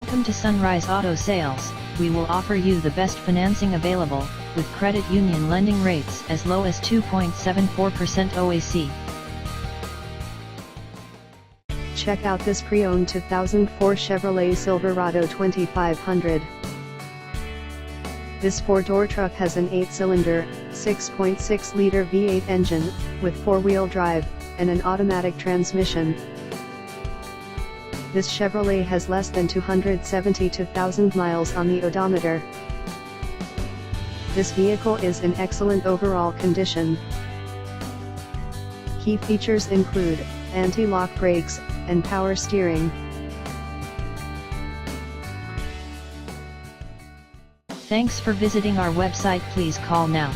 Welcome to Sunrise Auto Sales. We will offer you the best financing available, with credit union lending rates as low as 2.74% OAC. Check out this pre-owned 2004 Chevrolet Silverado 2500. This four-door truck has an 8-cylinder, 6.6-liter V8 engine, with four-wheel drive, and an automatic transmission. This Chevrolet has less than 272,000 miles on the odometer. This vehicle is in excellent overall condition. Key features include anti-lock brakes and power steering. Thanks for visiting our website. Please call now.